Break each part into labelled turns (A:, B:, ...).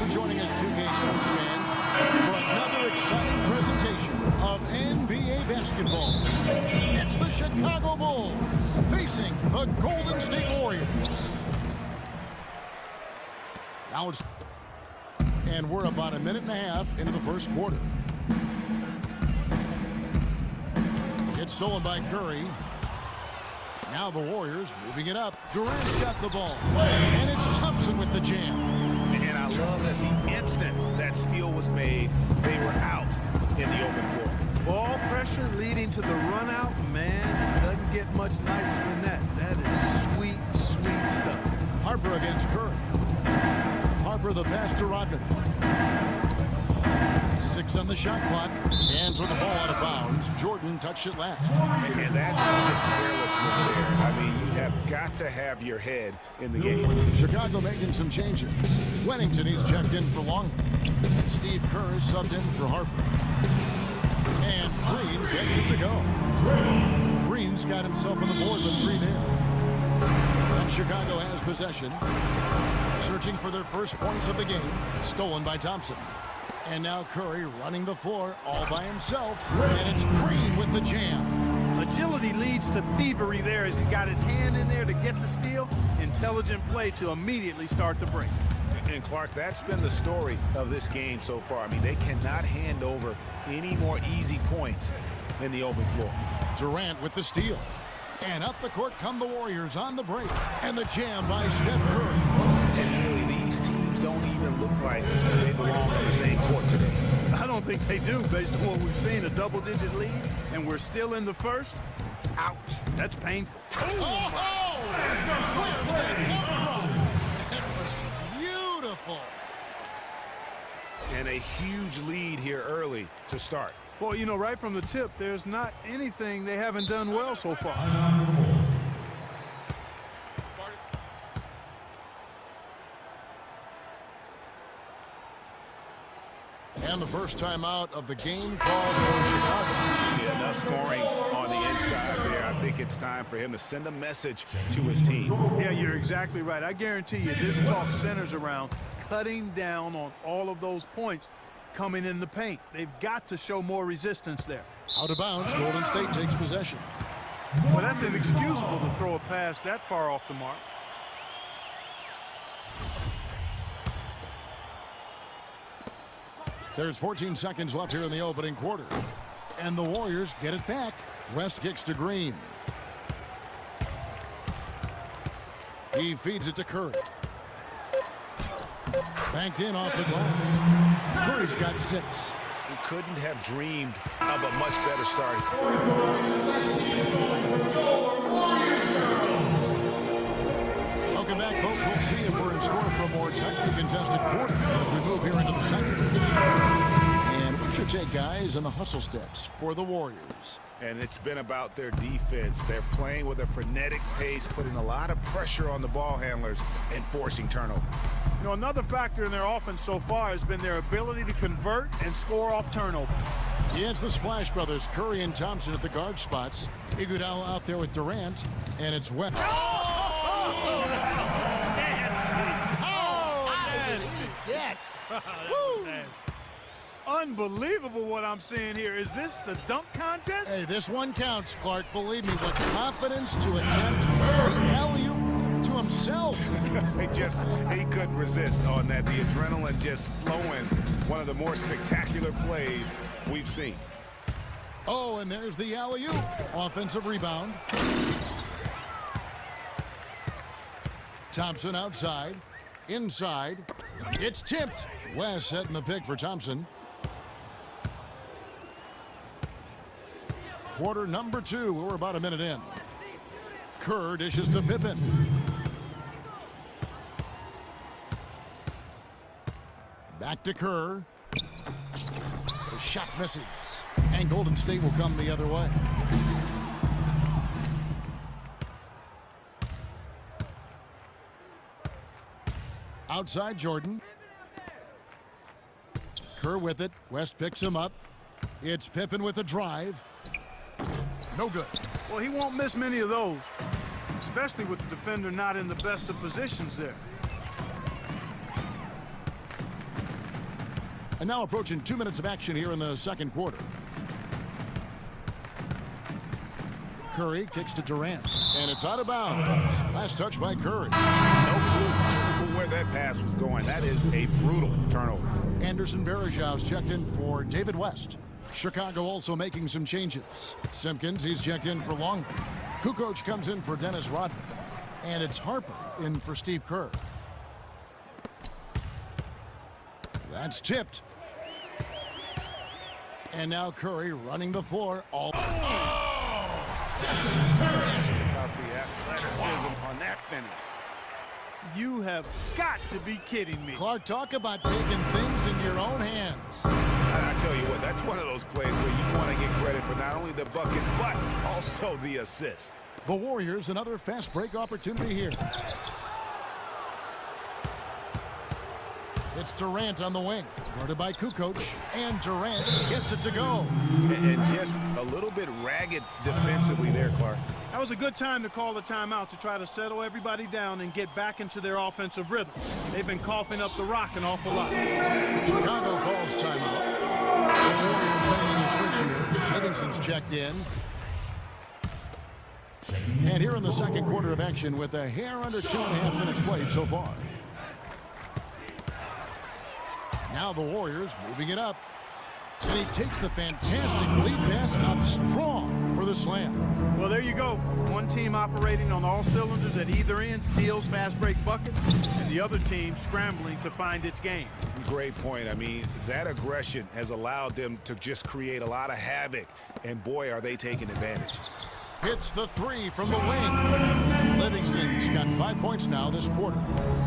A: for joining us, 2K Sports fans, for another exciting presentation of NBA basketball. It's the Chicago Bulls facing the Golden State Warriors. Now it's... And we're about a minute and a half into the first quarter. It's stolen by Curry. Now the Warriors moving it up. Durant's got the ball. And it's Thompson with the jam.
B: And I love that the instant that steal was made, they were out in the open floor.
C: Ball pressure leading to the run out, man, doesn't get much nicer than that. That is sweet, sweet stuff.
A: Harper against Curry. Harper the pass to Rodman. 6 on the shot clock. Hands on the ball out of bounds. Jordan touched it last.
B: And that's not just carelessness there. I mean, you have got to have your head in the game.
A: Chicago making some changes. Wennington, he's checked in for Longley. Steve Kerr is subbed in for Harper. And Green gets it to go. Green's got himself on the board with 3 there. And Chicago has possession. Searching for their first points of the game. Stolen by Thompson. And now Curry running the floor all by himself. And it's Green with the jam.
C: Agility leads to thievery there as he got his hand in there to get the steal. Intelligent play to immediately start the break.
B: And Clark, that's been the story of this game so far. I mean, they cannot hand over any more easy points in the open floor.
A: Durant with the steal. And up the court come the Warriors on the break. And the jam by Steph Curry.
B: And really, these teams don't even look like they belong on the same court today.
C: I don't think they do, based on what we've seen, a double-digit lead, and we're still in the first. Ouch, that's painful.
A: Beautiful.
B: And a huge lead here early to start.
C: Well, you know, right from the tip, there's not anything they haven't done well so far.
A: And the first timeout of the game called for Chicago.
B: Yeah, enough scoring on the inside there. I think it's time for him to send a message to his team.
C: Yeah, you're exactly right. I guarantee you this talk centers around cutting down on all of those points coming in the paint. They've got to show more resistance there.
A: Out of bounds, Golden State takes possession.
C: Well, that's inexcusable to throw a pass that far off the mark.
A: There's 14 seconds left here in the opening quarter. And the Warriors get it back. West kicks to Green. He feeds it to Curry. Banked in off the glass. Curry's got 6.
B: He couldn't have dreamed of a much better start.
A: Welcome back, folks. We'll see if we're in store for a more tightly contested quarter as we move here into the second. And what's your take, guys, on the hustle steps for the Warriors?
B: And it's been about their defense. They're playing with a frenetic pace, putting a lot of pressure on the ball handlers and forcing turnover.
C: You know, another factor in their offense so far has been their ability to convert and score off turnover.
A: Yeah, it's the Splash Brothers, Curry and Thompson at the guard spots. Iguodala out there with Durant, and it's West.
C: Unbelievable what I'm seeing here. Is this the dunk contest?
A: Hey, this one counts, Clark. Believe me, with confidence to attempt the alley-oop to himself.
B: He couldn't resist on that. The adrenaline just flowing. One of the more spectacular plays we've seen.
A: Oh, and there's the alley-oop. Offensive rebound. Thompson outside. Inside. It's tipped. West setting the pick for Thompson. Quarter number 2. We're about a minute in. Kerr dishes to Pippen. Back to Kerr. The shot misses. And Golden State will come the other way. Outside Jordan. Kerr with it. West picks him up. It's Pippen with a drive. No good.
C: Well, he won't miss many of those, especially with the defender not in the best of positions there.
A: And now approaching 2 minutes of action here in the second quarter. Curry kicks to Durant, and it's out of bounds. Last touch by Curry.
B: No clue where that pass was going. That is a brutal turnover.
A: Anderson Varejão's checked in for David West. Chicago also making some changes. Simpkins, he's checked in for Longley. Kukoc comes in for Dennis Rodman. And it's Harper in for Steve Kerr. That's tipped. And now Curry running the floor. All
B: About the athleticism on that finish.
C: You have got to be kidding me.
A: Clark, talk about taking things in your own hands.
B: I tell you what, that's one of those plays where you want to get credit for not only the bucket, but also the assist.
A: The Warriors, another fast break opportunity here. It's Durant on the wing, guarded by Kukoc, and Durant gets it to go.
B: And just a little bit ragged defensively there, Clark.
C: That was a good time to call the timeout to try to settle everybody down and get back into their offensive rhythm. They've been coughing up the rock an awful lot.
A: Chicago calls timeout. The Warriors making a switch here. Livingston's checked in. And here in the second quarter of action with a hair under 2.5 minutes played so far. Now the Warriors moving it up. And he takes the fantastic lead pass up strong for the slam.
C: Well, there you go. One team operating on all cylinders at either end, steals fast break buckets, and the other team scrambling to find its game.
B: Great point. I mean, that aggression has allowed them to just create a lot of havoc. And boy, are they taking advantage.
A: Hits the three from the wing. Livingston's got 5 points now this quarter.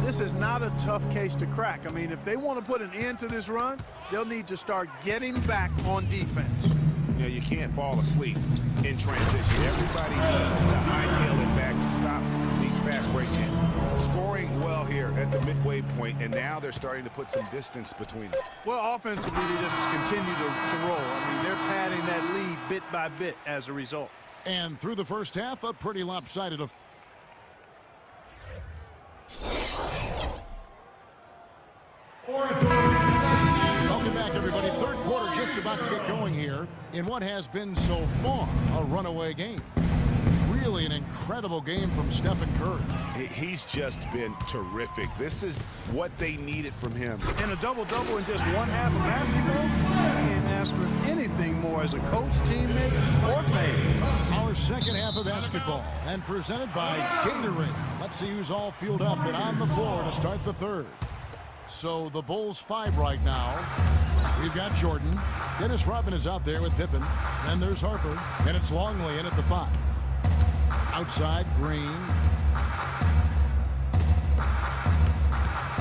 C: This is not a tough case to crack. I mean, if they want to put an end to this run, they'll need to start getting back on defense.
B: You know, you can't fall asleep in transition. Everybody needs to hightail it back to stop these fast break chances. Scoring well here at the midway point, and now they're starting to put some distance between them.
C: Well, offensively, they just continue to roll. I mean, they're padding that lead bit by bit as a result.
A: And through the first half, a pretty lopsided. Welcome back, everybody. Third quarter just about to get going here in what has been so far a runaway game. Really an incredible game from Stephen Curry.
B: He's just been terrific. This is what they needed from him.
C: And a double-double in just one half of basketball, you can't ask for anything more as a coach, teammate, or fan.
A: Our second half of basketball and presented by Gatorade. Let's see who's all fueled up and on the floor to start the third. So the Bulls 5 right now. We've got Jordan. Dennis Rodman is out there with Pippen. Then there's Harper, and it's Longley in at the 5. Outside, Green.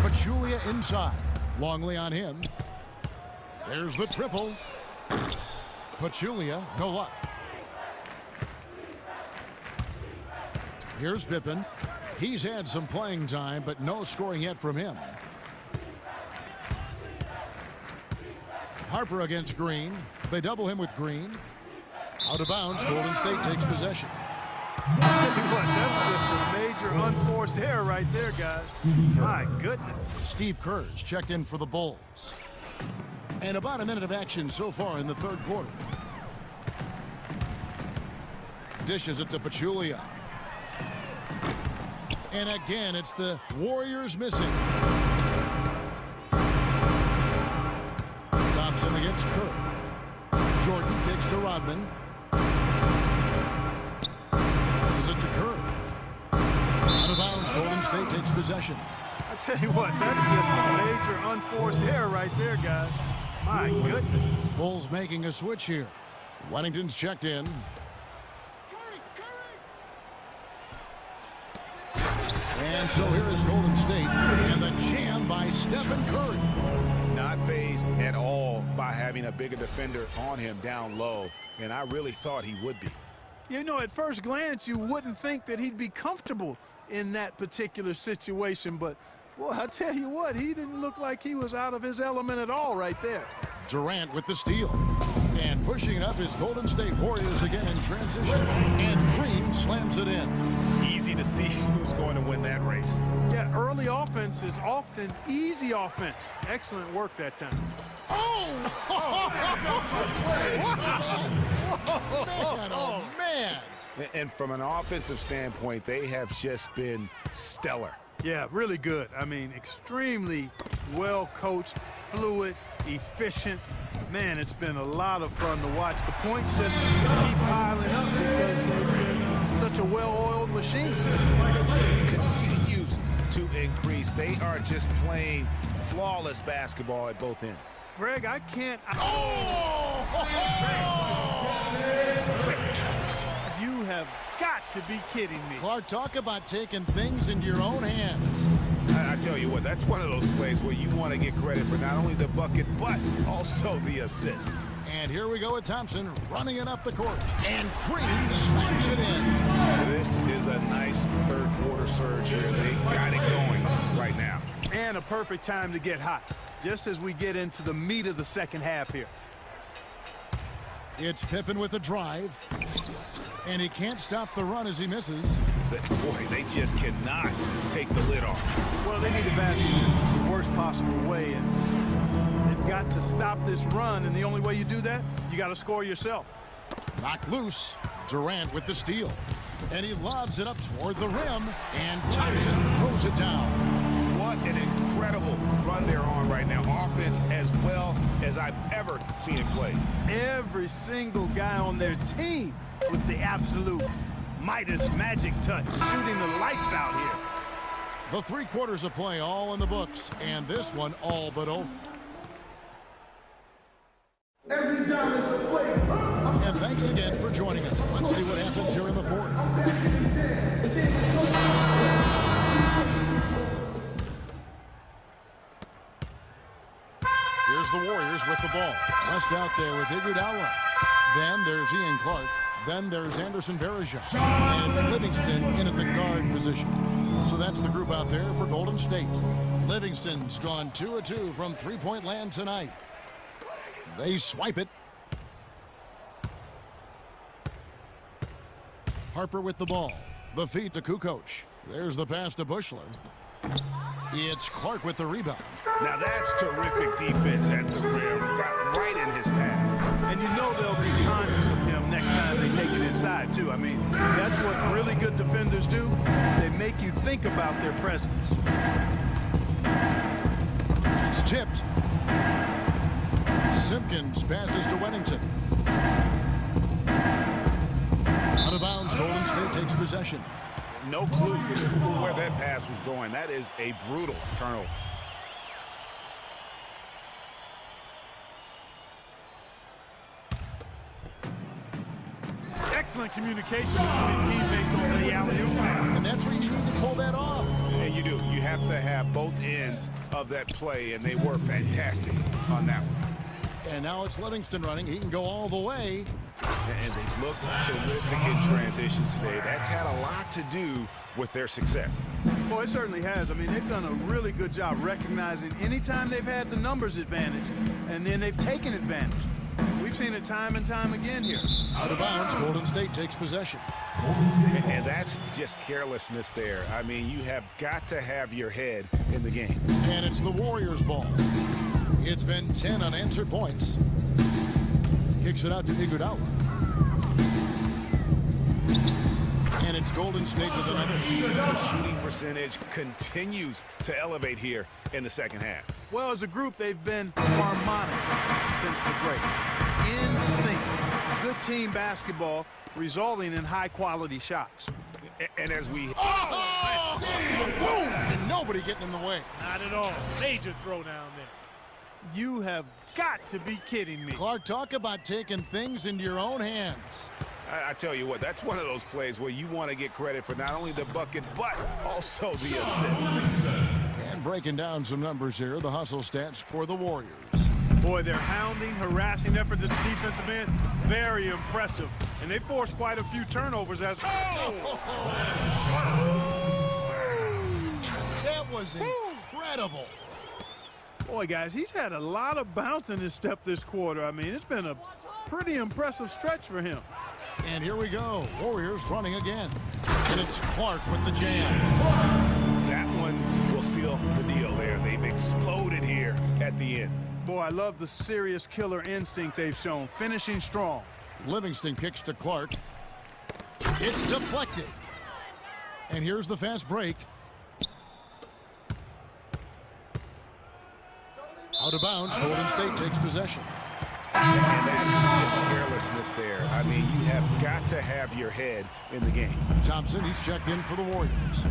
A: Pachulia inside. Longley on him. There's the triple. Pachulia, no luck. Here's Pippen. He's had some playing time, but no scoring yet from him. Harper against Green. They double him with Green. Out of bounds, Golden State takes possession.
C: I'll tell you what, that's just a major unforced error right there, guys. My goodness.
A: Steve Kerr's checked in for the Bulls. And about a minute of action so far in the third quarter. Dishes it to Pachulia. And again, it's the Warriors missing. Thompson against Kerr. Jordan kicks to Rodman. Passes it to Kerr. Out of bounds, Golden State takes possession.
C: I tell you what, that's just a major unforced error right there, guys. My goodness.
A: Bulls making a switch here. Wennington's checked in. And so here is Golden State and the jam by Stephen Curry.
B: Not fazed at all by having a bigger defender on him down low, and I really thought he would be.
C: You know, at first glance, you wouldn't think that he'd be comfortable in that particular situation, but boy, I tell you what, he didn't look like he was out of his element at all right there.
A: Durant with the steal. And pushing it up is Golden State Warriors again in transition. And Green slams it in.
B: Easy to see who's going to win that race.
C: Yeah, early offense is often easy offense. Excellent work that time.
A: Man, oh, man.
B: And from an offensive standpoint, they have just been stellar.
C: Yeah, really good. I mean, extremely well coached, fluid, efficient. Man, it's been a lot of fun to watch. The points just keep piling up because they've been such a well-oiled machine.
B: Continues to increase. They are just playing flawless basketball at both ends.
C: Greg, I can't. You have got to be kidding me.
A: Clark, talk about taking things into your own hands.
B: I tell you what, that's one of those plays where you want to get credit for not only the bucket, but also the assist.
A: And here we go with Thompson running it up the court. And Green slams it in.
B: This is a nice third quarter surge here. They got it going right now.
C: And a perfect time to get hot, just as we get into the meat of the second half here.
A: It's Pippen with a drive. And he can't stop the run as he misses.
B: Boy, they just cannot take the lid off.
C: Well, they need to basket the worst possible way, and they've got to stop this run, and the only way you do that, you got to score yourself.
A: Knocked loose. Durant with the steal. And he lobs it up toward the rim, and Thompson throws it down.
B: What an incredible run they're on right now. Offense as well as I've ever seen it play.
C: Every single guy on their team with the absolute Midas magic touch, shooting the lights out here.
A: The 3 quarters of play all in the books, and this one all but over.
D: Every dime is a flavor.
A: And thanks again for joining us. Let's see what happens here in the fourth. Here's the Warriors with the ball. West out there with Iguodala. Then there's Ian Clark. Then there's Anderson Varejao. And it's Livingston in at the guard position. So that's the group out there for Golden State. Livingston's gone 2-2 from three-point land tonight. They swipe it. Harper with the ball. The feed to Kukoc. There's the pass to Bushler. It's Clark with the rebound.
B: Now that's terrific defense at the rim. Got right in his path.
C: And you know they'll be conscious of him next time they take it inside, too. I mean, that's what really good defenders do. They make you think about their presence.
A: It's tipped. Simpkins passes to Wennington. Out of bounds, Golden State takes possession.
B: No clue where that pass was going. That is a brutal turnover.
C: Excellent communication between teammates on the alley-oop.
A: And that's where you need to pull that off.
B: And you do. You have to have both ends of that play, and they were fantastic on that one.
A: And now it's Livingston running. He can go all the way.
B: And they've looked terrific in transition today. That's had a lot to do with their success.
C: Well, it certainly has. I mean, they've done a really good job recognizing anytime they've had the numbers advantage, and then they've taken advantage. We've seen it time and time again here.
A: Out of bounds, Golden State takes possession.
B: And that's just carelessness there. I mean, you have got to have your head in the game.
A: And it's the Warriors' ball. It's been 10 unanswered points. Kicks it out to Iguodala. And it's Golden State with another.
B: The shooting percentage continues to elevate here in the second half.
C: Well, as a group, they've been harmonic since the break. In sync. Good team basketball resulting in high-quality shots.
B: And as we...
A: And nobody getting in the way.
E: Not at all. Major throw down there.
C: You have got to be kidding me.
A: Clark, talk about taking things into your own hands.
B: I tell you what, that's one of those plays where you want to get credit for not only the bucket, but also the assist.
A: And breaking down some numbers here, the hustle stats for the Warriors.
C: Boy, their hounding, harassing effort to the defensive end, very impressive. And they forced quite a few turnovers as...
A: That was incredible.
C: Boy, guys, he's had a lot of bounce in his step this quarter. I mean, it's been a pretty impressive stretch for him.
A: And here we go. Warriors running again. And it's Clark with the jam.
B: That one will seal the deal there. They've exploded here at the end.
C: Boy, I love the serious killer instinct they've shown, finishing strong.
A: Livingston kicks to Clark. It's deflected. And here's the fast break. Out of bounds, Golden State takes possession.
B: And that's just carelessness there. I mean, you have got to have your head in the game.
A: Thompson, he's checked in for the Warriors.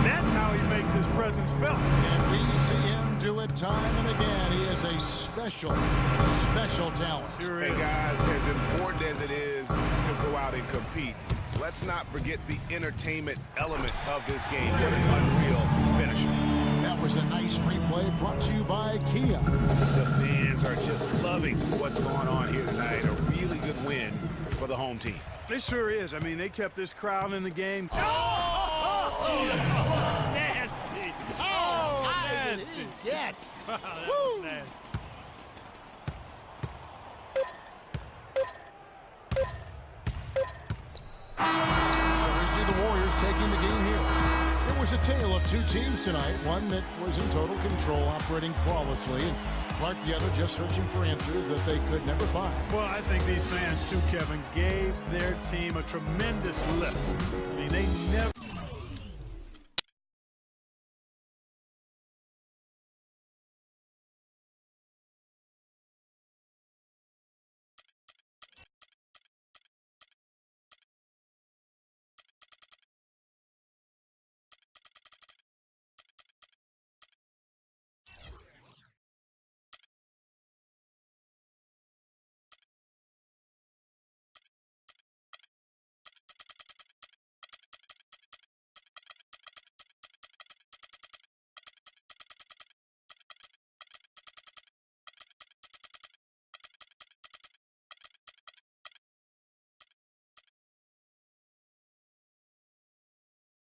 C: That's how he makes his presence felt.
A: And we see him do it time and again. He is a special, special talent.
C: Sure
B: Hey,
C: is.
B: guys, as important as it is to go out and compete, let's not forget the entertainment element of this game. What an unreal finisher.
A: That was a nice replay brought to you by Kia.
B: The fans are just loving what's going on here tonight. A really good win for the home team.
C: It sure is. I mean, they kept this crowd in the game.
E: Nasty.
A: Oh,
E: nasty.
A: did he get?
E: That was nasty.
A: So we see the Warriors taking the game here. It was a tale of two teams tonight, one that was in total control, operating flawlessly, and Clark the other just searching for answers that they could never find.
C: Well, I think these fans, too, Kevin, gave their team a tremendous lift. I mean, they never...